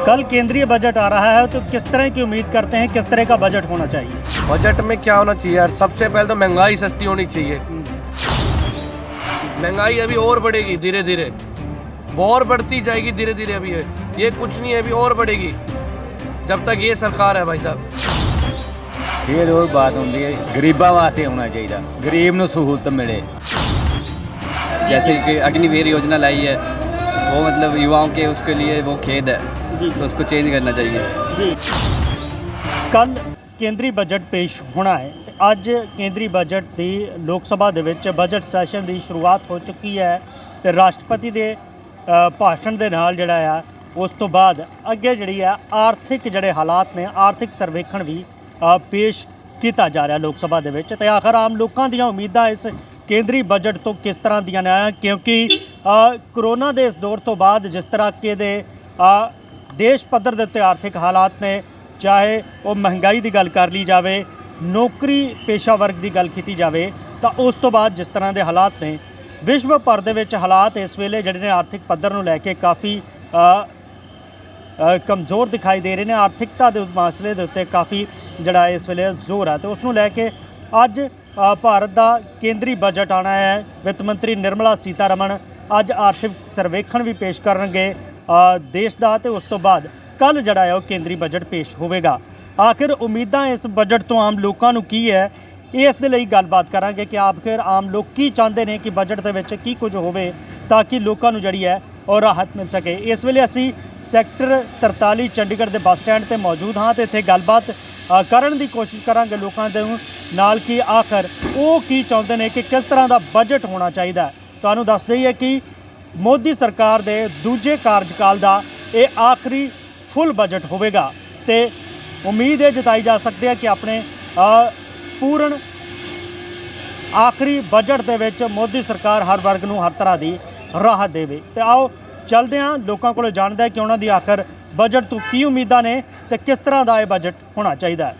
कल केंद्रीय बजट आ रहा है तो किस तरह की उम्मीद करते हैं, किस तरह का बजट होना चाहिए? बजट में क्या होना चाहिए यार, सबसे पहले तो महंगाई सस्ती होनी चाहिए। महंगाई अभी और बढ़ेगी धीरे धीरे, और बढ़ती जाएगी धीरे धीरे। अभी ये कुछ नहीं है, अभी और बढ़ेगी जब तक ये सरकार है भाई साहब। ये रोज बात होती है, गरीबों वास्ते होना चाहिए, गरीब ਨੂੰ सहूलत मिले। जैसे कि अग्निवीर योजना लाई है, वो मतलब युवाओं के उसके लिए वो खेद है, तो उसको चेंज करना चाहिए। जी, कल ਕੇਂਦਰੀ ਬਜਟ ਪੇਸ਼ ਹੋਣਾ ਹੈ ਤੇ ਅੱਜ ਕੇਂਦਰੀ ਬਜਟ ਦੀ ਲੋਕ ਸਭਾ ਦੇ ਵਿੱਚ ਬਜਟ ਸੈਸ਼ਨ ਦੀ ਸ਼ੁਰੂਆਤ ਹੋ ਚੁੱਕੀ ਹੈ ਤੇ ਰਾਸ਼ਟਰਪਤੀ ਦੇ ਭਾਸ਼ਣ ਦੇ ਨਾਲ ਜਿਹੜਾ ਆ ਉਸ ਤੋਂ ਬਾਅਦ ਅੱਗੇ ਜਿਹੜੀ ਆ ਆਰਥਿਕ ਜਿਹੜੇ ਹਾਲਾਤ ਨੇ, ਆਰਥਿਕ ਸਰਵੇਖਣ ਵੀ ਪੇਸ਼ ਕੀਤਾ ਜਾ ਰਿਹਾ ਲੋਕ ਸਭਾ ਦੇ ਵਿੱਚ ਤੇ ਆਖਰ ਆਮ ਲੋਕਾਂ ਦੀਆਂ ਉਮੀਦਾਂ ਇਸ ਕੇਂਦਰੀ ਬਜਟ ਤੋਂ ਕਿਸ ਤਰ੍ਹਾਂ ਦੀਆਂ ਨੇ, ਕਿਉਂਕਿ ਕਰੋਨਾ ਦੇ ਇਸ ਦੌਰ ਤੋਂ ਬਾਅਦ ਜਿਸ ਤਰ੍ਹਾਂ ਕਿ ਦੇ ਦੇਸ਼ ਪੱਧਰ ਦੇ ਉੱਤੇ ਆਰਥਿਕ ਹਾਲਾਤ ਨੇ, ਚਾਹੇ ਉਹ ਮਹਿੰਗਾਈ ਦੀ ਗੱਲ ਕਰ ਲਈ ਜਾਵੇ, ਨੌਕਰੀ ਪੇਸ਼ਾ ਵਰਗ ਦੀ ਗੱਲ ਕੀਤੀ ਜਾਵੇ, ਤਾਂ ਉਸ ਤੋਂ ਬਾਅਦ ਜਿਸ ਤਰ੍ਹਾਂ ਦੇ ਹਾਲਾਤ ਨੇ ਵਿਸ਼ਵ ਭਰ ਦੇ ਵਿੱਚ ਹਾਲਾਤ ਇਸ ਵੇਲੇ ਜਿਹੜੇ ਨੇ ਆਰਥਿਕ ਪੱਧਰ ਨੂੰ ਲੈ ਕੇ ਕਾਫੀ ਕਮਜ਼ੋਰ ਦਿਖਾਈ ਦੇ ਰਹੇ ਨੇ। ਆਰਥਿਕਤਾ ਦੇ ਮਸਲੇ ਦੇ ਉੱਤੇ ਕਾਫੀ ਜਿਹੜਾ ਇਸ ਵੇਲੇ ਜ਼ੋਰ ਹੈ ਤੇ ਉਸ ਨੂੰ ਲੈ ਕੇ ਅੱਜ ਭਾਰਤ ਦਾ ਕੇਂਦਰੀ ਬਜਟ ਆਉਣਾ ਹੈ। ਵਿੱਤ ਮੰਤਰੀ ਨਿਰਮਲਾ ਸੀਤਾਰਮਨ ਅੱਜ ਆਰਥਿਕ ਸਰਵੇਖਣ ਵੀ ਪੇਸ਼ ਕਰਨਗੇ ਦੇਸ਼ ਦਾ ਤੇ ਉਸ ਤੋਂ ਬਾਅਦ ਕੱਲ੍ਹ ਜਿਹੜਾ ਹੈ ਉਹ ਕੇਂਦਰੀ ਬਜਟ ਪੇਸ਼ ਹੋਵੇਗਾ। ਆਖਿਰ ਉਮੀਦਾਂ ਇਸ ਬਜਟ ਤੋਂ ਆਮ ਲੋਕਾਂ ਨੂੰ ਕੀ ਹੈ, ਇਸ ਦੇ ਲਈ ਗੱਲਬਾਤ ਕਰਾਂਗੇ ਕਿ ਆਖਿਰ ਆਮ ਲੋਕ ਕੀ ਚਾਹੁੰਦੇ ਨੇ ਕਿ ਬਜਟ ਦੇ ਵਿੱਚ ਕੀ ਕੁਝ ਹੋਵੇ ਤਾਂ ਕਿ ਲੋਕਾਂ ਨੂੰ ਜਿਹੜੀ ਹੈ ਉਹ ਰਾਹਤ ਮਿਲ ਸਕੇ। ਇਸ ਵੇਲੇ ਅਸੀਂ ਸੈਕਟਰ 43 ਚੰਡੀਗੜ੍ਹ ਦੇ ਬੱਸ ਸਟੈਂਡ ਤੇ ਮੌਜੂਦ ਹਾਂ ਤੇ ਇੱਥੇ ਗੱਲਬਾਤ ਕਰਨ ਦੀ ਕੋਸ਼ਿਸ਼ ਕਰਾਂਗੇ ਲੋਕਾਂ ਦੇ ਨਾਲ ਕਿ ਆਖਰ ਉਹ ਕੀ ਚਾਹੁੰਦੇ ਨੇ ਕਿ ਕਿਸ ਤਰ੍ਹਾਂ ਦਾ ਬਜਟ ਹੋਣਾ ਚਾਹੀਦਾ। ਤੁਹਾਨੂੰ ਦੱਸ ਦਈਏ ਕਿ ਮੋਦੀ ਸਰਕਾਰ ਦੇ ਦੂਜੇ ਕਾਰਜਕਾਲ ਦਾ ਇਹ ਆਖਰੀ ਫੁੱਲ ਬਜਟ ਹੋਵੇਗਾ ਤੇ ਉਮੀਦ ਇਹ ਜਤਾਈ ਜਾ ਸਕਦੀ ਹੈ ਕਿ ਆਪਣੇ ਪੂਰਨ ਆਖਰੀ ਬਜਟ ਦੇ ਵਿੱਚ ਮੋਦੀ ਸਰਕਾਰ ਹਰ ਵਰਗ ਨੂੰ ਹਰ ਤਰ੍ਹਾਂ ਦੀ ਰਾਹਤ ਦੇਵੇ। ਤੇ ਆਓ ਚਲਦੇ ਹਾਂ ਲੋਕਾਂ ਕੋਲੋਂ ਜਾਣਦੇ ਹਾਂ ਕਿ ਉਹਨਾਂ ਦੀ ਆਖਰ ਬਜਟ ਤੋਂ ਕੀ ਉਮੀਦਾਂ ਨੇ ਤੇ ਕਿਸ ਤਰ੍ਹਾਂ ਦਾ ਇਹ ਬਜਟ ਹੋਣਾ ਚਾਹੀਦਾ ਹੈ।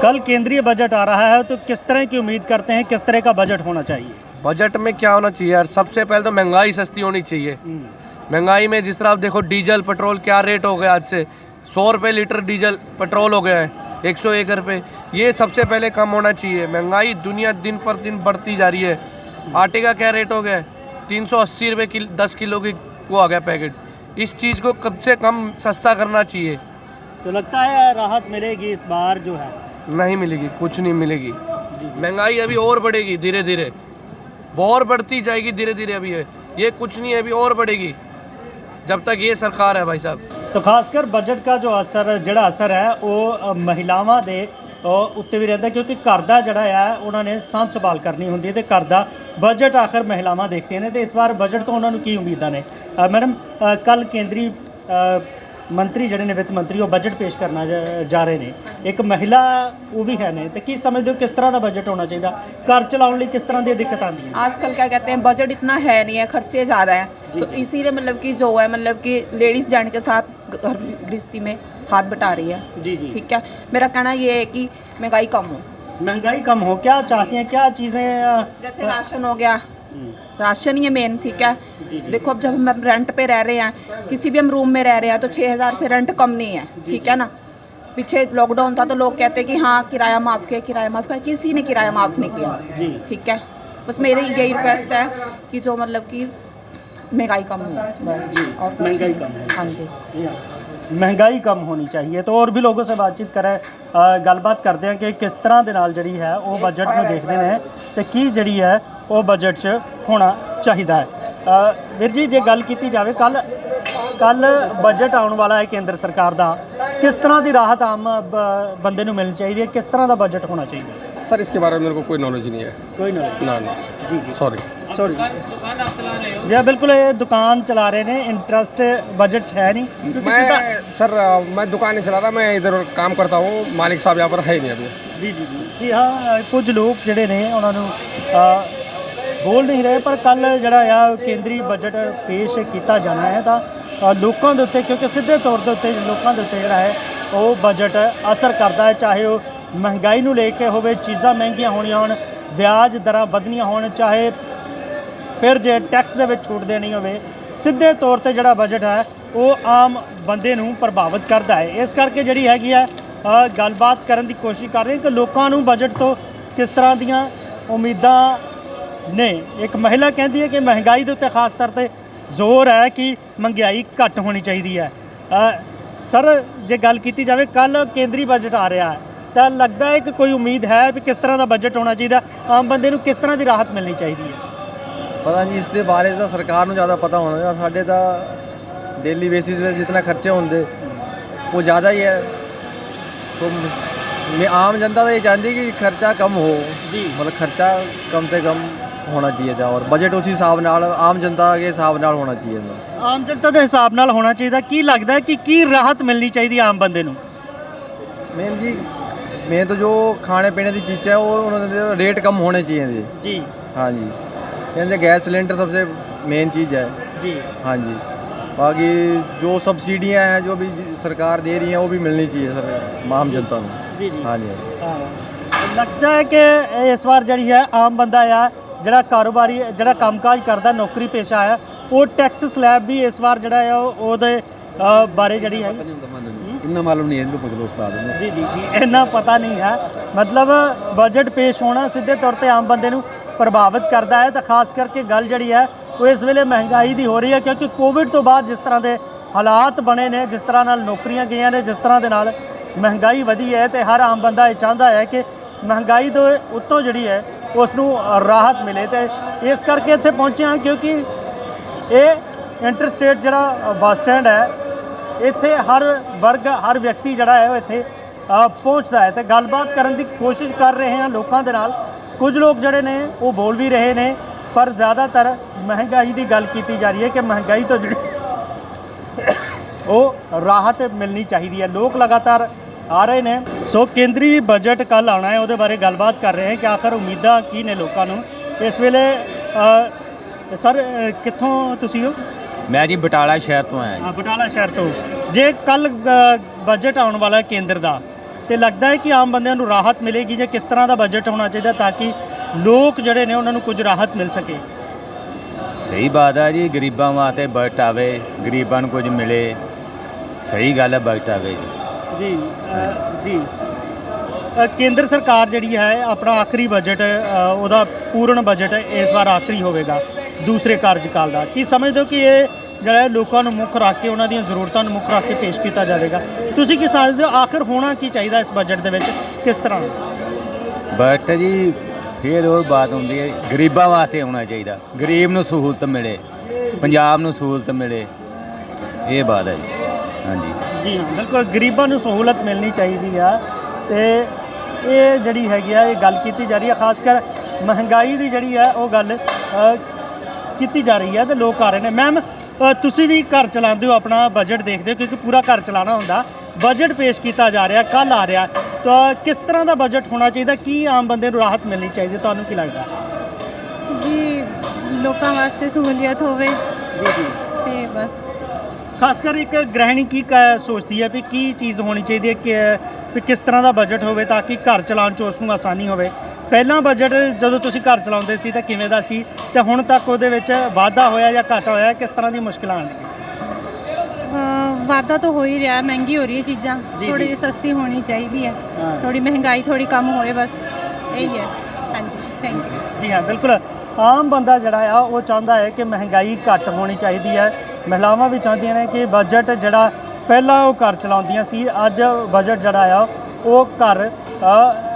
कल केंद्रीय बजट आ रहा है तो किस तरह की उम्मीद करते हैं, किस तरह का बजट होना चाहिए? बजट में क्या होना चाहिए यार, सबसे पहले तो महंगाई सस्ती होनी चाहिए। महंगाई में जिस तरह आप देखो डीजल पेट्रोल क्या रेट हो गया, आज से 100 रुपये लीटर डीजल पेट्रोल हो गया है, 101 रुपये। ये सबसे पहले कम होना चाहिए। महंगाई दुनिया दिन पर दिन बढ़ती जा रही है। आटे का क्या रेट हो गया है, 380 रुपये 10 किलो की वो आ गया पैकेट। इस चीज़ को कम से कम सस्ता करना चाहिए। तो लगता है राहत मिलेगी इस बार जो है? नहीं मिलेगी, कुछ नहीं मिलेगी। महंगाई अभी और बढ़ेगी धीरे धीरे, और बढ़ती जाएगी धीरे धीरे। अभी ये कुछ नहीं है, अभी और बढ़ेगी जब तक ये सरकार है भाई साहब। तो खासकर बजट का जो असर ਜਿਹੜਾ ਅਸਰ ਹੈ ਉਹ ਮਹਿਲਾਵਾਂ ਦੇ ਉੱਤੇ ਵੀ ਰਹਿੰਦਾ ਕਿਉਂਕਿ ਘਰ ਦਾ ਜਿਹੜਾ ਹੈ ਉਹਨਾਂ ਨੇ ਸਾਂਭ ਸੰਭਾਲ ਕਰਨੀ ਹੁੰਦੀ ਹੈ ਤੇ ਘਰ ਦਾ ਬਜਟ ਆਖਰ ਮਹਿਲਾਵਾਂ ਦੇਖਦੇ ਨੇ ਤੇ ਇਸ ਵਾਰ ਬਜਟ ਤੋਂ ਉਹਨਾਂ ਨੂੰ ਕੀ ਉਮੀਦਾਂ ਨੇ? ਮੈਡਮ ਕੱਲ ਕੇਂਦਰੀ ਮੰਤਰੀ ਜਿਹੜੇ ਨੇ ਵਿੱਤ ਮੰਤਰੀ ਉਹ ਬਜਟ ਪੇਸ਼ ਕਰਨਾ ਜਾ ਰਹੇ ਨੇ, ਇੱਕ ਮਹਿਲਾ ਉਹ ਵੀ ਹੈ ਨੇ ਤੇ ਕੀ ਸਮਝਦੇ ਹੋ ਕਿਸ ਤਰ੍ਹਾਂ ਦਾ ਬਜਟ होना चाहिए? घर चलाने लिए किस तरह की दिक्कत आती है? आजकल क्या कहते हैं बजट इतना है नहीं है, खर्चे ज़्यादा हैं, तो इसीलिए मतलब कि जो है मतलब कि लेडीज़ जाने के साथ घर गृहस्थी में हाथ बटा रही है। जी जी, ठीक है, मेरा कहना ये है कि महंगाई कम हो। महंगाई कम हो, क्या चाहती हैं, क्या चीज़ें? जैसे राशन हो गया, राशन ही है मेन। ठीक है, देखो अब जब हम रेंट पे रह रहे हैं, किसी भी हम रूम में रह रहे हैं तो 6000 से रेंट कम नहीं है। ठीक है ना, पीछे लॉकडाउन था तो लोग कहते कि हाँ किराया माफ़ किया, किराया माफ़ किया, किसी ने किराया माफ़ नहीं किया। ठीक है, बस मेरी यही रिक्वेस्ट है कि जो मतलब कि महंगाई कम हो बस, और महंगाई कम हो। हाँ जी, महंगाई कम होनी चाहिए। तो और भी लोगों से बातचीत करें, गलबात करते हैं कि किस तरह के नाल ਜਿਹੜੀ है वो बजट में देखते हैं तो की ਜਿਹੜੀ है वो बजट 'ਚ होना चाहिए है। ਵੀਰ ਜੀ ਜੇ ਗੱਲ ਕੀਤੀ ਜਾਵੇ ਕੱਲ ਬਜਟ ਆਉਣ ਵਾਲਾ ਹੈ ਕੇਂਦਰ ਸਰਕਾਰ ਦਾ, किस तरह की राहत आम बंदे ਨੂੰ ਮਿਲਣੀ ਚਾਹੀਦੀ ਹੈ, किस तरह का बजट होना चाहिए? सर इसके बारे में मेरे को कोई नॉलेज नहीं है। कोई नॉलेज? ना जी जी, सॉरी। जी बिल्कुल, ये दुकान चला रहे ने, इंटरेस्ट बजट है नहीं? मैं दुकान नहीं चला रहा, मैं इधर काम करता हूँ, मालिक साहब यहाँ पर है नहीं अभी। जी जी जी जी हाँ, कुछ लोग ਜਿਹੜੇ ਨੇ ਉਹਨਾਂ ਨੂੰ ਬੋਲ ਨਹੀਂ ਰਹੇ, ਪਰ ਕੱਲ ਜਿਹੜਾ ਆ ਕੇਂਦਰੀ ਬਜਟ ਪੇਸ਼ ਕੀਤਾ ਜਾਣਾ ਹੈ ਤਾਂ ਲੋਕਾਂ ਦੇ ਉੱਤੇ, ਕਿਉਂਕਿ ਸਿੱਧੇ ਤੌਰ ਦੇ ਉੱਤੇ ਲੋਕਾਂ ਦੇ ਉੱਤੇ ਜਿਹੜਾ ਹੈ ਉਹ ਬਜਟ ਅਸਰ ਕਰਦਾ ਹੈ, ਚਾਹੇ ਉਹ ਮਹਿੰਗਾਈ ਨੂੰ ਲੈ ਕੇ ਹੋਵੇ, ਚੀਜ਼ਾਂ ਮਹਿੰਗੀਆਂ ਹੋਣੀਆਂ ਹੋਣ, ਵਿਆਜ ਦਰਾਂ ਵਧਣੀਆਂ ਹੋਣ, ਚਾਹੇ ਫਿਰ ਜੇ ਟੈਕਸ ਦੇ ਵਿੱਚ ਛੂਟ ਦੇਣੀ ਹੋਵੇ, ਸਿੱਧੇ ਤੌਰ ਤੇ ਜਿਹੜਾ ਬਜਟ ਹੈ ਉਹ ਆਮ ਬੰਦੇ ਨੂੰ ਪ੍ਰਭਾਵਿਤ ਕਰਦਾ ਹੈ। ਇਸ ਕਰਕੇ ਜਿਹੜੀ ਹੈਗੀ ਹੈ ਗੱਲਬਾਤ ਕਰਨ ਦੀ ਕੋਸ਼ਿਸ਼ ਕਰ ਰਹੇ ਕਿ ਲੋਕਾਂ ਨੂੰ ਬਜਟ ਤੋਂ ਕਿਸ ਤਰ੍ਹਾਂ ਦੀਆਂ ਉਮੀਦਾਂ ਨੇ। ਇੱਕ ਮਹਿਲਾ ਕਹਿੰਦੀ ਹੈ ਕਿ ਮਹਿੰਗਾਈ ਦੇ ਉੱਤੇ ਖਾਸ ਤੌਰ ਤੇ ਜ਼ੋਰ ਹੈ ਕਿ ਮਹਿੰਗਾਈ ਘੱਟ ਹੋਣੀ ਚਾਹੀਦੀ ਹੈ। ਸਰ, ਜੇ ਗੱਲ ਕੀਤੀ ਜਾਵੇ ਕੱਲ ਕੇਂਦਰੀ ਬਜਟ ਆ ਰਿਹਾ ਹੈ ਤਾਂ ਲੱਗਦਾ ਹੈ ਕਿ ਕੋਈ ਉਮੀਦ ਹੈ ਵੀ ਕਿਸ ਤਰ੍ਹਾਂ ਦਾ ਬਜਟ ਹੋਣਾ ਚਾਹੀਦਾ, ਆਮ ਬੰਦੇ ਨੂੰ ਕਿਸ ਤਰ੍ਹਾਂ ਦੀ ਰਾਹਤ ਮਿਲਣੀ ਚਾਹੀਦੀ ਹੈ? ਪਤਾ ਨਹੀਂ, ਇਸ ਦੇ ਬਾਰੇ ਤਾਂ ਸਰਕਾਰ ਨੂੰ ਜ਼ਿਆਦਾ ਪਤਾ ਹੋਣਾ। ਸਾਡੇ ਤਾਂ ਡੇਲੀ ਬੇਸਿਸ 'ਤੇ ਜਿਤਨਾ ਖਰਚੇ ਹੁੰਦੇ वो ज़्यादा ही है, तो मैं आम जनता तो ये चाहती कि खर्चा कम हो जी, मतलब खर्चा कम से कम होना चाहिए था और बजट उसी हिसाब नाल आम जनता के हिसाब नाल होना चाहिए। ਆਮ ਜਨਤਾ ਦੇ ਹਿਸਾਬ ਨਾਲ ਹੋਣਾ ਚਾਹੀਦਾ। ਕੀ ਲੱਗਦਾ ਹੈ ਕਿ ਕੀ ਰਾਹਤ ਮਿਲਣੀ ਚਾਹੀਦੀ ਆਮ ਬੰਦੇ ਨੂੰ? मेन जी मैं तो जो खाने पीने की चीज़ें है वो उन्होंने रेट कम होने चाहिए जी। जी हाँ जी, जैसे गैस सिलेंडर सबसे मेन चीज़ है जी। हाँ जी, बाकी जो सब्सिडियाँ हैं जो भी सरकार दे रही हैं वो भी मिलनी चाहिए सर आम जनता को। जी जी हाँ जी। लगता है कि इस बार जी है आम बंदा आ ਜਿਹੜਾ ਕਾਰੋਬਾਰੀ ਜਿਹੜਾ ਕੰਮਕਾਜ ਕਰਦਾ ਨੌਕਰੀ ਪੇਸ਼ਾ ਹੈ ਉਹ ਟੈਕਸ ਸਲੈਬ ਵੀ ਇਸ ਵਾਰ ਜਿਹੜਾ ਹੈ ਉਹਦੇ ਬਾਰੇ ਜਿਹੜੀ ਹੈ इतना मालूम नहीं है, इनको पूछ लो उस्ताद। ਜੀ ਜੀ ਜੀ ਇੰਨਾ ਪਤਾ ਨਹੀਂ ਹੈ। ਮਤਲਬ ਬਜਟ ਪੇਸ਼ ਹੋਣਾ ਸਿੱਧੇ ਤੌਰ ਤੇ ਆਮ ਬੰਦੇ ਨੂੰ ਪ੍ਰਭਾਵਿਤ ਕਰਦਾ ਹੈ। ਤਾਂ ਖਾਸ ਕਰਕੇ ਗੱਲ ਜਿਹੜੀ ਹੈ ਉਹ ਇਸ ਵੇਲੇ ਮਹਿੰਗਾਈ ਦੀ ਹੋ ਰਹੀ ਹੈ, ਕਿਉਂਕਿ ਕੋਵਿਡ ਤੋਂ ਬਾਅਦ ਜਿਸ ਤਰ੍ਹਾਂ ਦੇ ਹਾਲਾਤ ਬਣੇ ਨੇ, ਜਿਸ ਤਰ੍ਹਾਂ ਨਾਲ ਨੌਕਰੀਆਂ ਗਈਆਂ ਨੇ, ਜਿਸ ਤਰ੍ਹਾਂ ਦੇ ਨਾਲ ਮਹਿੰਗਾਈ ਵਧੀ ਹੈ, ਤੇ ਹਰ ਆਮ ਬੰਦਾ ਇਹ ਚਾਹੁੰਦਾ ਹੈ ਕਿ ਮਹਿੰਗਾਈ ਦੇ ਉੱਤੋਂ ਜਿਹੜੀ ਹੈ ਉਸ ਨੂੰ ਰਾਹਤ ਮਿਲੇ। ਤੇ ਇਸ ਕਰਕੇ ਇੱਥੇ ਪਹੁੰਚੇ ਹਾਂ ਕਿਉਂਕਿ ਇਹ ਇੰਟਰਸਟੇਟ ਜਿਹੜਾ ਬੱਸ ਸਟੈਂਡ ਹੈ ਇੱਥੇ ਹਰ ਵਰਗ ਹਰ ਵਿਅਕਤੀ ਜਿਹੜਾ ਹੈ ਉਹ ਇੱਥੇ ਪਹੁੰਚਦਾ ਹੈ। ਤੇ ਗੱਲਬਾਤ ਕਰਨ ਦੀ ਕੋਸ਼ਿਸ਼ ਕਰ ਰਹੇ ਹਾਂ ਲੋਕਾਂ ਦੇ ਨਾਲ। ਕੁਝ ਲੋਕ ਜਿਹੜੇ ਨੇ ਉਹ ਬੋਲ ਵੀ ਰਹੇ ਨੇ, ਪਰ ਜ਼ਿਆਦਾਤਰ ਮਹਿੰਗਾਈ ਦੀ ਗੱਲ ਕੀਤੀ ਜਾ ਰਹੀ ਹੈ ਕਿ ਮਹਿੰਗਾਈ ਤੋਂ ਜਿਹੜੀ ਉਹ ਰਾਹਤ ਮਿਲਣੀ ਚਾਹੀਦੀ ਹੈ। ਲੋਕ ਲਗਾਤਾਰ ਆ ਰਹੇ ਨੇ। ਸੋ ਕੇਂਦਰੀ ਬਜਟ ਕੱਲ ਆਉਣਾ ਹੈ, ਉਹਦੇ ਬਾਰੇ ਗੱਲਬਾਤ ਕਰ ਰਹੇ ਹਾਂ ਕਿ ਆਖਰ ਉਮੀਦਾਂ ਕੀ ਨੇ ਲੋਕਾਂ ਨੂੰ ਇਸ ਵੇਲੇ। ਸਰ, ਕਿੱਥੋਂ ਤੁਸੀਂ ਹੋ? ਮੈਂ ਜੀ ਬਟਾਲਾ ਸ਼ਹਿਰ ਤੋਂ ਆਇਆ ਜੀ। ਬਟਾਲਾ ਸ਼ਹਿਰ ਤੋਂ। ਜੇ ਕੱਲ ਬਜਟ ਆਉਣ ਵਾਲਾ ਹੈ ਕੇਂਦਰ ਦਾ, ਤੇ ਲੱਗਦਾ ਹੈ ਕਿ ਆਮ ਬੰਦਿਆਂ ਨੂੰ ਰਾਹਤ ਮਿਲੇਗੀ? ਜਾਂ ਕਿਸ ਤਰ੍ਹਾਂ ਦਾ ਬਜਟ ਹੋਣਾ ਚਾਹੀਦਾ ਤਾਂ ਕਿ ਲੋਕ ਜਿਹੜੇ ਨੇ ਉਹਨਾਂ ਨੂੰ ਕੁਝ ਰਾਹਤ ਮਿਲ ਸਕੇ? ਸਹੀ ਬਾਤ ਹੈ ਜੀ, ਗਰੀਬਾਂ ਵਾਸਤੇ ਬਜਟ ਆਵੇ, ਗਰੀਬਾਂ ਨੂੰ ਕੁਝ ਮਿਲੇ। ਸਹੀ ਗੱਲ ਹੈ, ਬਜਟ ਆਵੇ ਜੀ। ਜੀ ਜੀ। ਕੇਂਦਰ ਸਰਕਾਰ ਜਿਹੜੀ ਹੈ ਆਪਣਾ ਆਖਰੀ ਬਜਟ ਉਹਦਾ ਪੂਰਨ ਬਜਟ ਇਸ ਵਾਰ ਆਖਰੀ ਹੋਵੇਗਾ ਦੂਸਰੇ ਕਾਰਜਕਾਲ ਦਾ। ਕੀ ਸਮਝਦੇ ਹੋ ਕਿ ਇਹ ਜਿਹੜਾ ਲੋਕਾਂ ਨੂੰ ਮੁੱਖ ਰੱਖ ਕੇ ਉਹਨਾਂ ਦੀਆਂ ਜ਼ਰੂਰਤਾਂ ਨੂੰ ਮੁੱਖ ਰੱਖ ਕੇ ਪੇਸ਼ ਕੀਤਾ ਜਾਵੇਗਾ? ਤੁਸੀਂ ਕੀ ਸਮਝਦੇ ਹੋ ਆਖਰ ਹੋਣਾ ਕੀ ਚਾਹੀਦਾ ਇਸ ਬਜਟ ਦੇ ਵਿੱਚ? ਕਿਸ ਤਰ੍ਹਾਂ ਬਜਟ ਜੀ? ਫਿਰ ਉਹ ਬਾਤ ਹੁੰਦੀ ਹੈ, ਗਰੀਬਾਂ ਵਾਸਤੇ ਹੋਣਾ ਚਾਹੀਦਾ, ਗਰੀਬ ਨੂੰ ਸਹੂਲਤ ਮਿਲੇ, ਪੰਜਾਬ ਨੂੰ ਸਹੂਲਤ ਮਿਲੇ, ਇਹ ਬਾਤ ਹੈ ਜੀ। ਹਾਂਜੀ ਜੀ ਹਾਂ, ਬਿਲਕੁਲ ਗਰੀਬਾਂ ਨੂੰ ਸਹੂਲਤ ਮਿਲਣੀ ਚਾਹੀਦੀ ਆ। ਤੇ ਇਹ ਜਿਹੜੀ ਹੈਗੀ ਆ ਇਹ ਗੱਲ ਕੀਤੀ ਜਾ ਰਹੀ ਹੈ, ਖਾਸ ਕਰ ਮਹਿੰਗਾਈ ਦੀ ਜਿਹੜੀ ਹੈ ਉਹ ਗੱਲ ਕੀਤੀ ਜਾ ਰਹੀ ਹੈ ਤੇ ਲੋਕ ਆ ਰਹੇ ਨੇ। ਮੈਮ, ਤੁਸੀਂ ਵੀ ਘਰ ਚਲਾਉਂਦੇ ਹੋ, ਆਪਣਾ ਬਜਟ ਦੇਖਦੇ ਹੋ ਕਿਉਂਕਿ ਪੂਰਾ ਘਰ ਚਲਾਉਣਾ ਹੁੰਦਾ। ਬਜਟ ਪੇਸ਼ ਕੀਤਾ ਜਾ ਰਿਹਾ, ਕੱਲ੍ਹ ਆ ਰਿਹਾ, ਤਾਂ ਕਿਸ ਤਰ੍ਹਾਂ ਦਾ ਬਜਟ ਹੋਣਾ ਚਾਹੀਦਾ? ਕੀ ਆਮ ਬੰਦੇ ਨੂੰ ਰਾਹਤ ਮਿਲਣੀ ਚਾਹੀਦੀ? ਤੁਹਾਨੂੰ ਕੀ ਲੱਗਦਾ? ਜੀ, ਲੋਕਾਂ ਵਾਸਤੇ ਸਹੂਲੀਅਤ ਹੋਵੇ ਜੀ ਜੀ। ਤੇ ਬਸ। ਖਾਸ ਕਰ ਇੱਕ ਗ੍ਰਹਿਣੀ ਕੀ ਸੋਚਦੀ ਹੈ ਵੀ ਕੀ ਚੀਜ਼ ਹੋਣੀ ਚਾਹੀਦੀ ਹੈ ਕਿ ਵੀ ਕਿਸ ਤਰ੍ਹਾਂ ਦਾ ਬਜਟ ਹੋਵੇ ਤਾਂ ਕਿ ਘਰ ਚਲਾਉਣ 'ਚ ਉਸ ਨੂੰ ਆਸਾਨੀ ਹੋਵੇ? ਪਹਿਲਾਂ ਬਜਟ ਜਦੋਂ ਤੁਸੀਂ ਘਰ ਚਲਾਉਂਦੇ ਸੀ ਤਾਂ ਕਿਵੇਂ ਦਾ ਸੀ, ਤੇ ਹੁਣ ਤੱਕ ਉਹਦੇ ਵਿੱਚ ਵਾਧਾ ਹੋਇਆ ਜਾਂ ਘਾਟਾ ਹੋਇਆ? ਕਿਸ ਤਰ੍ਹਾਂ ਦੀ ਮੁਸ਼ਕਿਲਾਂ ਆਉਂਦੀਆਂ? ਵਾਧਾ ਤਾਂ ਹੋ ਹੀ ਰਿਹਾ, ਮਹਿੰਗੀ ਹੋ ਰਹੀ ਹੈ ਚੀਜ਼ਾਂ, ਜੀ, ਥੋੜੀ ਜੀ। ਜਿਹੀ ਸਸਤੀ ਹੋਣੀ ਚਾਹੀਦੀ ਹੈ, ਹਾਂ। ਥੋੜੀ ਮਹਿੰਗਾਈ ਥੋੜੀ ਕਮ ਹੋਏ, ਬਸ ਇਹੀ ਹੈ। ਹਾਂਜੀ, ਥੈਂਕ ਯੂ। ਜੀ ਹਾਂ, ਬਿਲਕੁਲ ਆਮ ਬੰਦਾ ਜਿਹੜਾ ਆ ਉਹ ਚਾਹੁੰਦਾ ਹੈ ਕਿ ਮਹਿੰਗਾਈ ਘੱਟ ਹੋਣੀ ਚਾਹੀਦੀ ਹੈ। ਮਹਿਲਾਵਾਂ ਵੀ ਚਾਹੁੰਦੀਆਂ ਨੇ ਕਿ ਬਜਟ ਜਿਹੜਾ ਪਹਿਲਾਂ ਉਹ ਘਰ ਚਲਾਉਂਦੀਆਂ ਸੀ, ਅੱਜ ਬਜਟ ਜਿਹੜਾ ਆ ਉਹ ਘਰ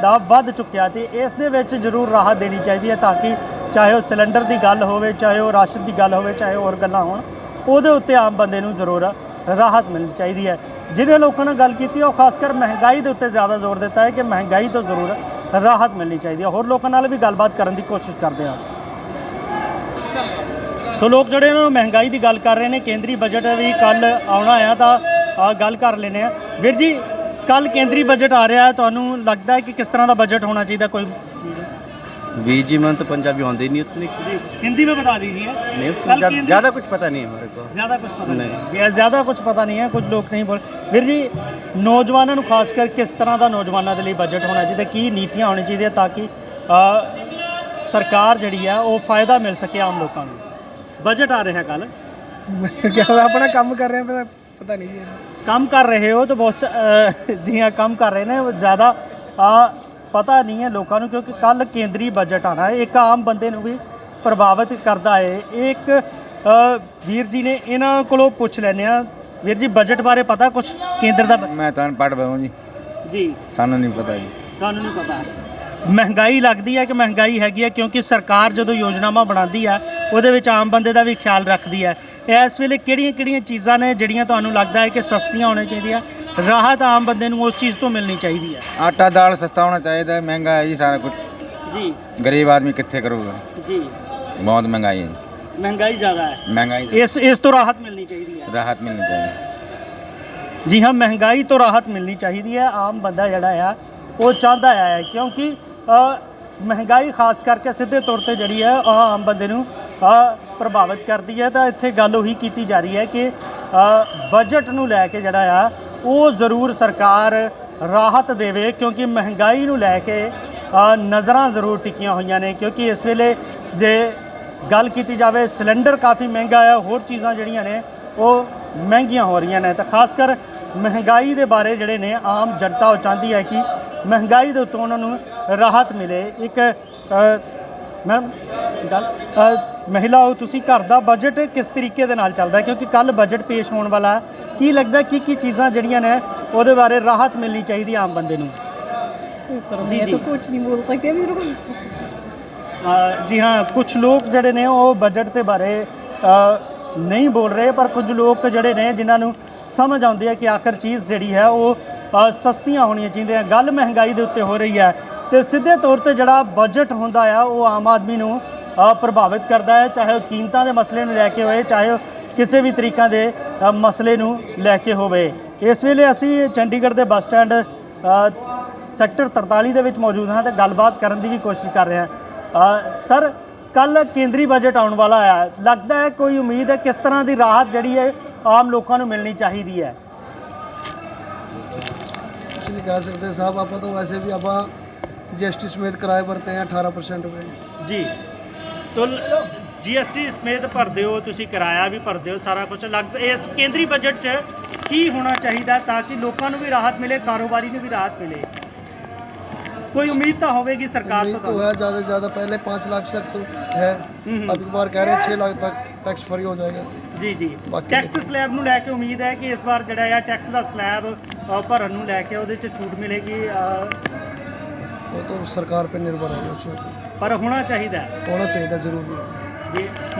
ਦਾ ਵੱਧ ਚੁੱਕਿਆ, ਤੇ ਇਸ ਦੇ ਵਿੱਚ ਜ਼ਰੂਰ ਰਾਹਤ ਦੇਣੀ ਚਾਹੀਦੀ ਹੈ ਤਾਂ ਕਿ ਚਾਹੇ ਉਹ ਸਿਲੰਡਰ ਦੀ ਗੱਲ ਹੋਵੇ, ਚਾਹੇ ਉਹ ਰਾਸ਼ਨ ਦੀ ਗੱਲ ਹੋਵੇ, ਚਾਹੇ ਹੋਰ ਗੱਲਾਂ ਹੋਣ, ਉਹਦੇ ਉੱਤੇ ਆਮ ਬੰਦੇ ਨੂੰ ਜ਼ਰੂਰ ਰਾਹਤ ਮਿਲਣੀ ਚਾਹੀਦੀ ਹੈ। ਜਿਹੜੇ ਲੋਕਾਂ ਨਾਲ ਗੱਲ ਕੀਤੀ ਉਹ ਖਾਸ ਕਰ ਮਹਿੰਗਾਈ ਦੇ ਉੱਤੇ ਜ਼ਿਆਦਾ ਜ਼ੋਰ ਦਿੱਤਾ ਹੈ ਕਿ ਮਹਿੰਗਾਈ ਤੋਂ ਜ਼ਰੂਰ ਰਾਹਤ ਮਿਲਣੀ ਚਾਹੀਦੀ ਹੈ। ਹੋਰ ਲੋਕਾਂ ਨਾਲ ਵੀ ਗੱਲਬਾਤ ਕਰਨ ਦੀ ਕੋਸ਼ਿਸ਼ ਕਰਦੇ ਹਾਂ। ਸੋ ਲੋਕ ਜਿਹੜੇ ਨੇ ਮਹਿੰਗਾਈ ਦੀ ਗੱਲ ਕਰ ਰਹੇ ਨੇ। ਕੇਂਦਰੀ ਬਜਟ ਵੀ ਕੱਲ ਆਉਣਾ ਆ ਤਾਂ ਗੱਲ ਕਰ ਲੈਂਦੇ ਆ। ਵੀਰ ਜੀ, ਕੱਲ ਕੇਂਦਰੀ ਬਜਟ ਆ ਰਿਹਾ ਹੈ, ਤੁਹਾਨੂੰ ਲੱਗਦਾ ਹੈ ਕਿ ਕਿਸ तरह का बजट होना चाहिए? कोई वी जी मन तो पंजाबी आते नहीं उतनी, हिंदी में बता दीजिए। नहीं उसका ज़्यादा कुछ पता नहीं है हमारे को। ज़्यादा कुछ पता नहीं, ज़्यादा कुछ पता नहीं है, कुछ लोग नहीं बोल। वीर जी, नौजवानों को खासकर किस तरह का नौजवानों के लिए बजट होना चाहिए, की नीतियाँ होनी चाहिए ताकि सरकार जी है वो फ़ायदा मिल सके आम लोगों को? बजट आ रहा है कल, क्या अपना काम कर रहे हैं, पता नहीं है। ਕੰਮ ਕਰ ਰਹੇ ਹੋ ਤਾਂ ਬਹੁਤ ਜੀ ਹਾਂ ਕੰਮ ਕਰ ਰਹੇ ਨੇ ਜ਼ਿਆਦਾ ਪਤਾ ਨਹੀਂ ਹੈ ਲੋਕਾਂ ਨੂੰ ਕਿਉਂਕਿ ਕੱਲ ਕੇਂਦਰੀ ਬਜਟ ਆਣਾ ਹੈ ਇੱਕ ਆਮ ਬੰਦੇ ਨੂੰ ਵੀ ਪ੍ਰਭਾਵਿਤ ਕਰਦਾ ਹੈ। ਇੱਕ ਵੀਰ ਜੀ ਨੇ ਇਹਨਾਂ ਕੋਲੋਂ ਪੁੱਛ ਲੈਂਦੇ ਆ। ਵੀਰ ਜੀ ਬਜਟ ਬਾਰੇ ਪਤਾ ਕੁਝ ਕੇਂਦਰ ਦਾ? ਮੈਂ ਤਾਂ ਪੜ੍ਹ ਰਿਹਾ ਜੀ, ਜੀ ਸਾਨੂੰ ਨਹੀਂ ਪਤਾ ਜੀ। ਤੁਹਾਨੂੰ ਨਹੀਂ ਪਤਾ? ਮਹਿੰਗਾਈ ਲੱਗਦੀ ਹੈ ਕਿ ਮਹਿੰਗਾਈ ਹੈਗੀ ਹੈ ਕਿਉਂਕਿ ਸਰਕਾਰ ਜਦੋਂ ਯੋਜਨਾਵਾਂ ਬਣਾਉਂਦੀ ਹੈ ਉਹਦੇ ਵਿੱਚ ਆਮ ਬੰਦੇ ਦਾ ਵੀ ਖਿਆਲ ਰੱਖਦੀ ਹੈ। ਇਸ ਵੇਲੇ ਕਿਹੜੀਆਂ ਚੀਜ਼ਾਂ ਨੇ ਜਿਹੜੀਆਂ ਤੁਹਾਨੂੰ ਲੱਗਦਾ ਹੈ ਕਿ ਸਸਤੀਆਂ ਹੋਣੀਆਂ ਚਾਹੀਦੀਆਂ, ਰਾਹਤ ਆਮ ਬੰਦੇ ਨੂੰ ਉਸ ਚੀਜ਼ ਤੋਂ ਮਿਲਣੀ ਚਾਹੀਦੀ ਹੈ? ਆਟਾ ਦਾਲ ਸਸਤਾ ਹੋਣਾ ਚਾਹੀਦਾ, ਮਹਿੰਗਾ ਹੈ ਜੀ ਸਾਰਾ ਕੁਝ ਜੀ। ਗਰੀਬ ਆਦਮੀ ਕਿੱਥੇ ਕਰੂਗਾ ਜੀ ਬਹੁਤ ਮਹਿੰਗਾਈ ਹੈ, ਮਹਿੰਗਾਈ ਜ਼ਿਆਦਾ ਹੈ, ਮਹਿੰਗਾਈ ਇਸ ਤੋਂ ਰਾਹਤ ਮਿਲਣੀ ਚਾਹੀਦੀ ਹੈ। ਰਾਹਤ ਮਿਲਣੀ ਚਾਹੀਦੀ। ਜੀ ਹਾਂ, ਮਹਿੰਗਾਈ ਤੋਂ ਰਾਹਤ ਮਿਲਣੀ ਚਾਹੀਦੀ ਹੈ। ਆਮ ਬੰਦਾ ਜਿਹੜਾ ਆ ਉਹ ਚਾਹੁੰਦਾ ਹੈ ਕਿਉਂਕਿ ਮਹਿੰਗਾਈ ਖਾਸ ਕਰਕੇ ਸਿੱਧੇ ਤੌਰ ਤੇ ਜਿਹੜੀ ਹੈ ਆਮ ਬੰਦੇ ਨੂੰ ਪ੍ਰਭਾਵਿਤ ਕਰਦੀ ਹੈ। ਤਾਂ ਇੱਥੇ ਗੱਲ ਉਹੀ ਕੀਤੀ ਜਾ ਰਹੀ ਹੈ ਕਿ ਬਜਟ ਨੂੰ ਲੈ ਕੇ ਜਿਹੜਾ ਆ ਉਹ ਜ਼ਰੂਰ ਸਰਕਾਰ ਰਾਹਤ ਦੇਵੇ ਕਿਉਂਕਿ ਮਹਿੰਗਾਈ ਨੂੰ ਲੈ ਕੇ ਨਜ਼ਰਾਂ ਜ਼ਰੂਰ ਟਿਕੀਆਂ ਹੋਈਆਂ ਨੇ ਕਿਉਂਕਿ ਇਸ ਵੇਲੇ ਜੇ ਗੱਲ ਕੀਤੀ ਜਾਵੇ ਸਿਲੰਡਰ ਕਾਫੀ ਮਹਿੰਗਾ ਹੈ, ਹੋਰ ਚੀਜ਼ਾਂ ਜਿਹੜੀਆਂ ਨੇ ਉਹ ਮਹਿੰਗੀਆਂ ਹੋ ਰਹੀਆਂ ਨੇ। ਤਾਂ ਖਾਸ ਕਰ ਮਹਿੰਗਾਈ ਦੇ ਬਾਰੇ ਜਿਹੜੇ ਨੇ ਆਮ ਜਨਤਾ ਉਹ ਚਾਹੁੰਦੀ ਹੈ ਕਿ ਮਹਿੰਗਾਈ ਦੇ ਉੱਤੋਂ ਉਹਨਾਂ ਨੂੰ ਰਾਹਤ ਮਿਲੇ। ਇੱਕ ਮੈਮ ਗੱਲ ਮਹਿਲਾ ਹੋ ਤੁਸੀਂ, ਘਰ ਦਾ ਬਜਟ ਕਿਸ ਤਰੀਕੇ ਦੇ ਨਾਲ ਚੱਲਦਾ ਕਿਉਂਕਿ ਕੱਲ ਬਜਟ ਪੇਸ਼ ਹੋਣ ਵਾਲਾ, ਕੀ ਲੱਗਦਾ ਕੀ ਚੀਜ਼ਾਂ ਜਿਹੜੀਆਂ ਨੇ ਉਹਦੇ ਬਾਰੇ ਰਾਹਤ ਮਿਲਣੀ ਚਾਹੀਦੀ ਆਮ ਬੰਦੇ ਨੂੰ? सर मैं तो कुछ नहीं बोल सकती मेरे को। ਜੀ ਹਾਂ, ਕੁਝ ਲੋਕ ਜਿਹੜੇ ਨੇ ਉਹ ਬਜਟ ਦੇ ਬਾਰੇ ਨਹੀਂ ਬੋਲ ਰਹੇ ਪਰ ਕੁਝ ਲੋਕ ਜਿਹੜੇ ਨੇ ਜਿਨ੍ਹਾਂ ਨੂੰ ਸਮਝ ਆਉਂਦੀ ਹੈ ਕਿ ਆਖਰ ਚੀਜ਼ ਜਿਹੜੀ ਹੈ ਉਹ ਸਸਤੀਆਂ ਹੋਣੀਆਂ ਚਾਹੀਦੀਆਂ। ਗੱਲ ਮਹਿੰਗਾਈ ਦੇ ਉੱਤੇ ਹੋ ਰਹੀ ਹੈ ਤੇ ਸਿੱਧੇ ਤੌਰ ਤੇ ਜਿਹੜਾ ਬਜਟ ਹੁੰਦਾ ਆ ਉਹ ਆਮ ਆਦਮੀ ਨੂੰ ਪ੍ਰਭਾਵਿਤ ਕਰਦਾ ਹੈ, ਚਾਹੇ ਉਹ ਕੀਮਤਾਂ ਦੇ ਮਸਲੇ ਨੂੰ ਲੈ ਕੇ ਹੋਵੇ, ਚਾਹੇ ਉਹ ਕਿਸੇ ਵੀ ਤਰੀਕਾਂ ਦੇ ਮਸਲੇ ਨੂੰ ਲੈ ਕੇ ਹੋਵੇ। ਇਸ ਵੇਲੇ ਅਸੀਂ ਚੰਡੀਗੜ੍ਹ ਦੇ ਬੱਸ ਸਟੈਂਡ ਸੈਕਟਰ 43 ਦੇ ਵਿੱਚ ਮੌਜੂਦ ਹਾਂ ਤੇ ਗੱਲਬਾਤ ਕਰਨ ਦੀ ਵੀ ਕੋਸ਼ਿਸ਼ ਕਰ ਰਹੇ ਹਾਂ। ਸਰ, ਕੱਲ ਕੇਂਦਰੀ ਬਜਟ ਆਉਣ ਵਾਲਾ ਹੈ, ਲੱਗਦਾ ਹੈ ਕੋਈ ਉਮੀਦ ਹੈ ਕਿਸ ਤਰ੍ਹਾਂ ਦੀ ਰਾਹਤ ਜਿਹੜੀ ਹੈ ਆਮ ਲੋਕਾਂ ਨੂੰ ਮਿਲਣੀ ਚਾਹੀਦੀ ਹੈ? कुछ नहीं कह सकते साहब, आप तो वैसे भी आप GST समेत किराए भरते हैं 18% पे। ਜੀ ਤੋ GST ਸਮੇਤ ਭਰਦੇ ਹੋ ਤੁਸੀਂ, ਕਿਰਾਇਆ ਵੀ ਭਰਦੇ ਹੋ, ਸਾਰਾ ਕੁਝ ਲੱਗਦਾ ਇਸ ਕੇਂਦਰੀ ਬਜਟ 'ਚ ਕੀ ਹੋਣਾ ਚਾਹੀਦਾ ਤਾਂ ਕਿ ਲੋਕਾਂ ਨੂੰ ਵੀ ਰਾਹਤ ਮਿਲੇ, ਕਾਰੋਬਾਰੀ ਨੂੰ ਵੀ ਰਾਹਤ ਮਿਲੇ? कोई उम्मीद तो होगी सरकार उम्मीद तो है ज़्यादा से ज़्यादा, पहले 5 लाख तक तो है, अब एक बार कह रहे हैं 6 लाख तक टैक्स फ्री हो जाएगा। जी जी, टैक्स स्लैब ਨੂੰ ਲੈ ਕੇ ਉਮੀਦ ਹੈ ਕਿ ਇਸ ਵਾਰ ਜਿਹੜਾ ਹੈ ਟੈਕਸ ਦਾ ਸਲੈਬ ਭਰਨ ਨੂੰ ਲੈ ਕੇ ਉਹਦੇ 'ਚ ਛੂਟ ਮਿਲੇਗੀ? वो तो सरकार पे निर्भर है, उसमें पर होना चाहिए, होना चाहिए ज़रूरी है जी।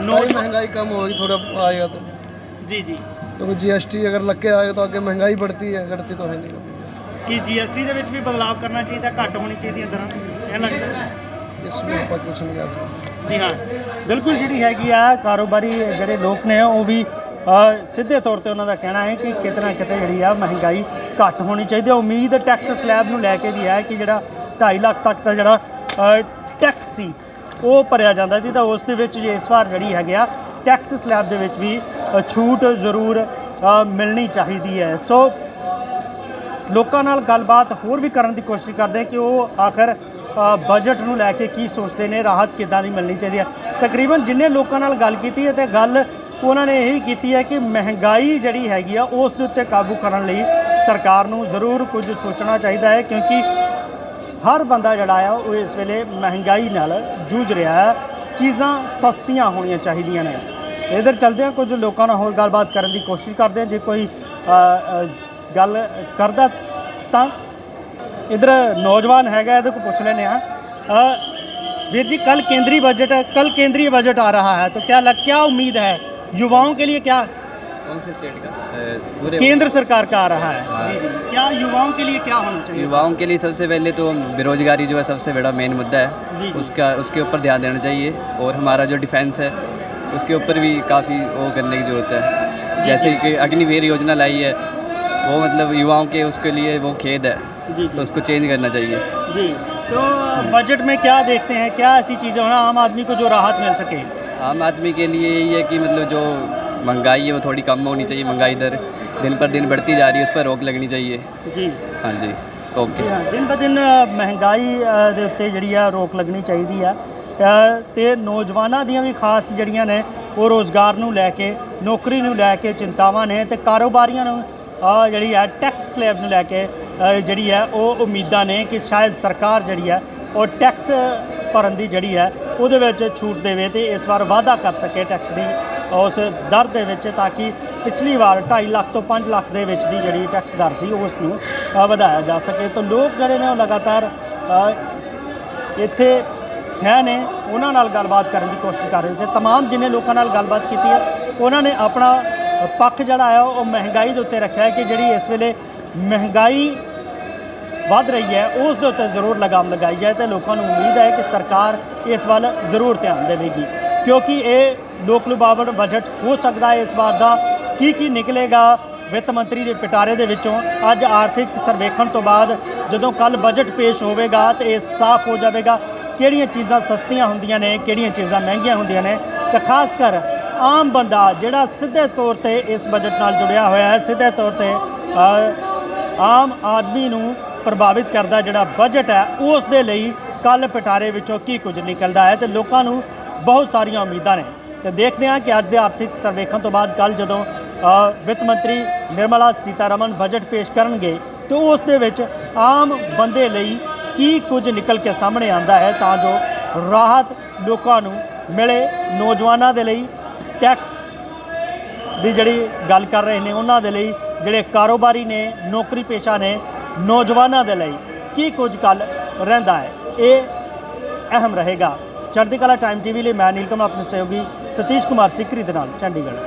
महंगाई कम होगी थोड़ा आएगा तो जी जी, क्योंकि GST अगर लग के आएगा तो आगे महंगाई बढ़ती है, घटती तो है नहीं कभी। कि GST ਦੇ ਵਿੱਚ ਵੀ ਬਦਲਾਅ ਕਰਨਾ ਚਾਹੀਦਾ, ਘੱਟ ਹੋਣੀ ਚਾਹੀਦੀ ਹੈ ਦਰਾਂ, ਇਹ ਲੱਗਦਾ? इसमें ਆਪਾਂ कुछ नहीं कह सकते। ਜੀ ਹਾਂ, ਬਿਲਕੁਲ ਜਿਹੜੀ ਹੈਗੀ ਆ ਕਾਰੋਬਾਰੀ ਜਿਹੜੇ ਲੋਕ ਨੇ ਉਹ ਵੀ ਸਿੱਧੇ ਤੌਰ ਤੇ ਉਹਨਾਂ ਦਾ ਕਹਿਣਾ ਹੈ ਕਿ ਕਿਤੇ ਨਾ ਕਿਤੇ ਜਿਹੜੀ ਆ ਮਹਿੰਗਾਈ ਘੱਟ ਹੋਣੀ ਚਾਹੀਦੀ ਹੈ। ਉਮੀਦ ਟੈਕਸ ਸਲੈਬ ਨੂੰ ਲੈ ਕੇ ਵੀ ਹੈ ਕਿ ਜਿਹੜਾ 2.5 ਲੱਖ ਤੱਕ ਦਾ ਜਿਹੜਾ ਟੈਕਸ ਸੀ ਉਹ ਭਰਿਆ ਜਾਂਦਾ ਸੀ ਤਾਂ ਉਸ ਦੇ ਵਿੱਚ ਇਸ ਵਾਰ ਜਿਹੜੀ ਹੈਗੀ ਆ ਟੈਕਸ ਸਲੈਬ ਦੇ ਵਿੱਚ ਵੀ ਛੂਟ ਜ਼ਰੂਰ ਮਿਲਣੀ ਚਾਹੀਦੀ ਹੈ। ਸੋ ਲੋਕਾਂ ਨਾਲ ਗੱਲਬਾਤ ਹੋਰ ਵੀ ਕਰਨ ਦੀ ਕੋਸ਼ਿਸ਼ ਕਰਦੇ ਕਿ ਉਹ ਆਖਰ ਬਜਟ ਨੂੰ ਲੈ ਕੇ ਕੀ ਸੋਚਦੇ ਨੇ, ਰਾਹਤ ਕਿੱਦਾਂ ਦੀ ਮਿਲਣੀ ਚਾਹੀਦੀ ਹੈ। ਤਕਰੀਬਨ ਜਿੰਨੇ ਲੋਕਾਂ ਨਾਲ ਗੱਲ ਕੀਤੀ ਹੈ ਤੇ ਗੱਲ ਉਹਨਾਂ ਨੇ ਇਹੀ ਕੀਤੀ ਹੈ ਕਿ ਮਹਿੰਗਾਈ ਜਿਹੜੀ ਹੈਗੀ ਆ ਉਸ ਦੇ ਉੱਤੇ ਕਾਬੂ ਕਰਨ ਲਈ ਸਰਕਾਰ ਨੂੰ ਜ਼ਰੂਰ ਕੁਝ ਸੋਚਣਾ ਚਾਹੀਦਾ ਹੈ ਕਿਉਂਕਿ ਹਰ ਬੰਦਾ ਜਿਹੜਾ ਆ ਉਹ ਇਸ ਵੇਲੇ ਮਹਿੰਗਾਈ ਨਾਲ ਜੂਝ ਰਿਹਾ ਹੈ। ਚੀਜ਼ਾਂ ਸਸਤੀਆਂ ਹੋਣੀਆਂ ਚਾਹੀਦੀਆਂ ਨੇ। ਇੱਧਰ ਚਲਦੇ ਹਾਂ, ਕੁਝ ਲੋਕਾਂ ਨਾਲ ਹੋਰ ਗੱਲਬਾਤ ਕਰਨ ਦੀ ਕੋਸ਼ਿਸ਼ ਕਰਦੇ ਹਾਂ, ਜੇ ਕੋਈ ਗੱਲ ਕਰਦਾ ਤਾਂ इधर नौजवान है, ਇਹਦੇ को पूछ लेने वीर जी, कल केंद्रीय बजट आ रहा है तो क्या उम्मीद है युवाओं के लिए? क्या कौन से स्टेट का? केंद्र सरकार का आ रहा है? जी जी, क्या युवाओं के लिए क्या होना चाहिए? युवाओं के लिए सबसे पहले तो बेरोजगारी जो है सबसे बड़ा मेन मुद्दा है, उसके ऊपर ध्यान देना चाहिए। और हमारा जो डिफेंस है उसके ऊपर भी काफ़ी वो करने की ज़रूरत है। जैसे कि अग्निवीर योजना लाई है वो मतलब युवाओं के उसके लिए वो खेद है, तो उसको चेंज करना चाहिए। जी, तो बजट में क्या देखते हैं, क्या ऐसी चीज़ें होना आम आदमी को जो राहत मिल सके? आम आदमी के लिए यही है कि मतलब जो महंगाई है वो थोड़ी कम होनी चाहिए। महंगाई दर दिन पर दिन बढ़ती जा रही है, उस पर रोक लगनी चाहिए। जी हाँ जी, ओके। दिन ब दिन महंगाई ਦੇ ਉੱਤੇ ਜਿਹੜੀ ਆ ਰੋਕ ਲੱਗਣੀ ਚਾਹੀਦੀ ਆ ਤੇ ਨੌਜਵਾਨਾਂ ਦੀਆਂ ਵੀ ਖਾਸ ਜਿਹੜੀਆਂ ਨੇ ਉਹ ਰੋਜ਼ਗਾਰ ਨੂੰ ਲੈ ਕੇ ਨੌਕਰੀ ਨੂੰ ਲੈ ਕੇ ਚਿੰਤਾਵਾਂ ਨੇ ਤੇ ਕਾਰੋਬਾਰੀਆਂ ਨੂੰ ਜਿਹੜੀ ਹੈ ਟੈਕਸ ਸਲੈਬ ਨੂੰ ਲੈ ਕੇ ਜਿਹੜੀ ਹੈ ਉਹ ਉਮੀਦਾਂ ਨੇ ਕਿ ਸ਼ਾਇਦ ਸਰਕਾਰ ਜਿਹੜੀ ਹੈ ਉਹ ਟੈਕਸ ਭਰਨ ਦੀ ਜਿਹੜੀ ਹੈ ਉਹਦੇ ਵਿੱਚ ਛੂਟ ਦੇਵੇ ਤੇ ਇਸ ਵਾਰ ਵਾਅਦਾ ਕਰ ਸਕੇ ਟੈਕਸ ਦੀ ਉਸ ਦਰ ਦੇ ਵਿੱਚ, ਤਾਂ ਕਿ ਪਿਛਲੀ ਵਾਰ 2.5 ਲੱਖ ਤੋਂ 5 ਲੱਖ ਦੇ ਵਿੱਚ ਦੀ ਜਿਹੜੀ ਟੈਕਸ ਦਰ ਸੀ ਉਸ ਨੂੰ ਵਧਾਇਆ ਜਾ ਸਕੇ। ਤਾਂ ਲੋਕ ਜਿਹੜੇ ਨੇ ਉਹ ਲਗਾਤਾਰ ਇੱਥੇ ਹੈ ਨੇ, ਉਹਨਾਂ ਨਾਲ ਗੱਲਬਾਤ ਕਰਨ ਦੀ ਕੋਸ਼ਿਸ਼ ਕਰ ਰਹੇ ਸੀ। तमाम ਜਿੰਨੇ ਲੋਕਾਂ ਨਾਲ ਗੱਲਬਾਤ ਕੀਤੀ ਹੈ ਉਹਨਾਂ ਨੇ ਆਪਣਾ ਪੱਖ ਜਿਹੜਾ ਹੈ ਉਹ ਮਹਿੰਗਾਈ ਦੇ ਉੱਤੇ ਰੱਖਿਆ ਕਿ ਜਿਹੜੀ ਇਸ ਵੇਲੇ ਮਹਿੰਗਾਈ ਵੱਧ ਰਹੀ ਹੈ ਉਸ ਦੇ ਉੱਤੇ ਜ਼ਰੂਰ ਲਗਾਮ ਲਗਾਈ ਜਾਏ ਤੇ ਲੋਕਾਂ ਨੂੰ ਉਮੀਦ ਹੈ ਕਿ ਸਰਕਾਰ ਇਸ ਵੱਲ ਜ਼ਰੂਰ ਧਿਆਨ ਦੇਵੇਗੀ, ਕਿਉਂਕਿ ਇਹ ਲੋਕ ਲੁਭਾਵਣ ਬਜਟ ਹੋ ਸਕਦਾ ਹੈ। ਇਸ ਵਾਰ ਦਾ ਕੀ ਨਿਕਲੇਗਾ ਵਿੱਤ ਮੰਤਰੀ ਦੇ ਪਿਟਾਰੇ ਦੇ ਵਿੱਚੋਂ ਅੱਜ ਆਰਥਿਕ ਸਰਵੇਖਣ ਤੋਂ ਬਾਅਦ ਜਦੋਂ ਕੱਲ ਬਜਟ ਪੇਸ਼ ਹੋਵੇਗਾ ਤੇ ਇਹ ਸਾਫ਼ ਹੋ ਜਾਵੇਗਾ ਕਿਹੜੀਆਂ ਚੀਜ਼ਾਂ ਸਸਤੀਆਂ ਹੁੰਦੀਆਂ ਨੇ, ਕਿਹੜੀਆਂ ਚੀਜ਼ਾਂ ਮਹਿੰਗੀਆਂ ਹੁੰਦੀਆਂ ਨੇ। ਤੇ ਖਾਸ ਕਰ ਆਮ ਬੰਦਾ ਜਿਹੜਾ ਸਿੱਧੇ ਤੌਰ ਤੇ ਇਸ ਬਜਟ ਨਾਲ ਜੁੜਿਆ ਹੋਇਆ ਹੈ, ਸਿੱਧੇ ਤੌਰ ਤੇ ਆਮ ਆਦਮੀ ਨੂੰ ਪ੍ਰਭਾਵਿਤ ਕਰਦਾ ਜਿਹੜਾ ਬਜਟ ਹੈ ਉਸ ਦੇ ਲਈ ਕੱਲ ਪਿਟਾਰੇ ਵਿੱਚੋਂ ਕੀ ਕੁਝ ਨਿਕਲਦਾ ਹੈ ਤੇ ਲੋਕਾਂ ਨੂੰ ਬਹੁਤ ਸਾਰੀਆਂ ਉਮੀਦਾਂ ਨੇ। ਤੇ ਦੇਖਦੇ ਹਾਂ ਕਿ ਅੱਜ ਦੇ ਆਰਥਿਕ ਸਰਵੇਖਣ ਤੋਂ ਬਾਅਦ ਕੱਲ ਜਦੋਂ ਵਿੱਤ ਮੰਤਰੀ ਨਿਰਮਲਾ ਸੀਤਾਰਮਨ ਬਜਟ ਪੇਸ਼ ਕਰਨਗੇ ਤੇ ਉਸ ਦੇ ਵਿੱਚ ਆਮ ਬੰਦੇ ਲਈ ਕੀ ਕੁਝ ਨਿਕਲ ਕੇ ਸਾਹਮਣੇ ਆਉਂਦਾ ਹੈ ਤਾਂ ਜੋ ਰਾਹਤ ਲੋਕਾਂ ਨੂੰ ਮਿਲੇ। ਨੌਜਵਾਨਾਂ ਦੇ ਲਈ ਟੈਕਸ ਦੀ ਜਿਹੜੀ ਗੱਲ ਕਰ ਰਹੇ ਨੇ ਉਹਨਾਂ ਦੇ ਲਈ, ਜਿਹੜੇ ਕਾਰੋਬਾਰੀ ਨੇ, ਨੌਕਰੀ ਪੇਸ਼ਾ ਨੇ, ਨੌਜਵਾਨਾਂ ਦੇ ਲਈ ਕੀ ਕੁਝ ਕੱਲ ਰਹਿੰਦਾ ਹੈ, ਇਹ ਅਹਿਮ ਰਹੇਗਾ। ਚੜ੍ਹਦੀ ਕਲਾ ਟਾਈਮ ਟੀਵੀ ਲਈ ਮੈਂ ਨੀਲਕਮਲ ਆਪਣੇ ਸਹਿਯੋਗੀ ਸਤੀਸ਼ ਕੁਮਾਰ ਸਿਕਰੀ ਦੇ ਨਾਲ ਚੰਡੀਗੜ੍ਹ।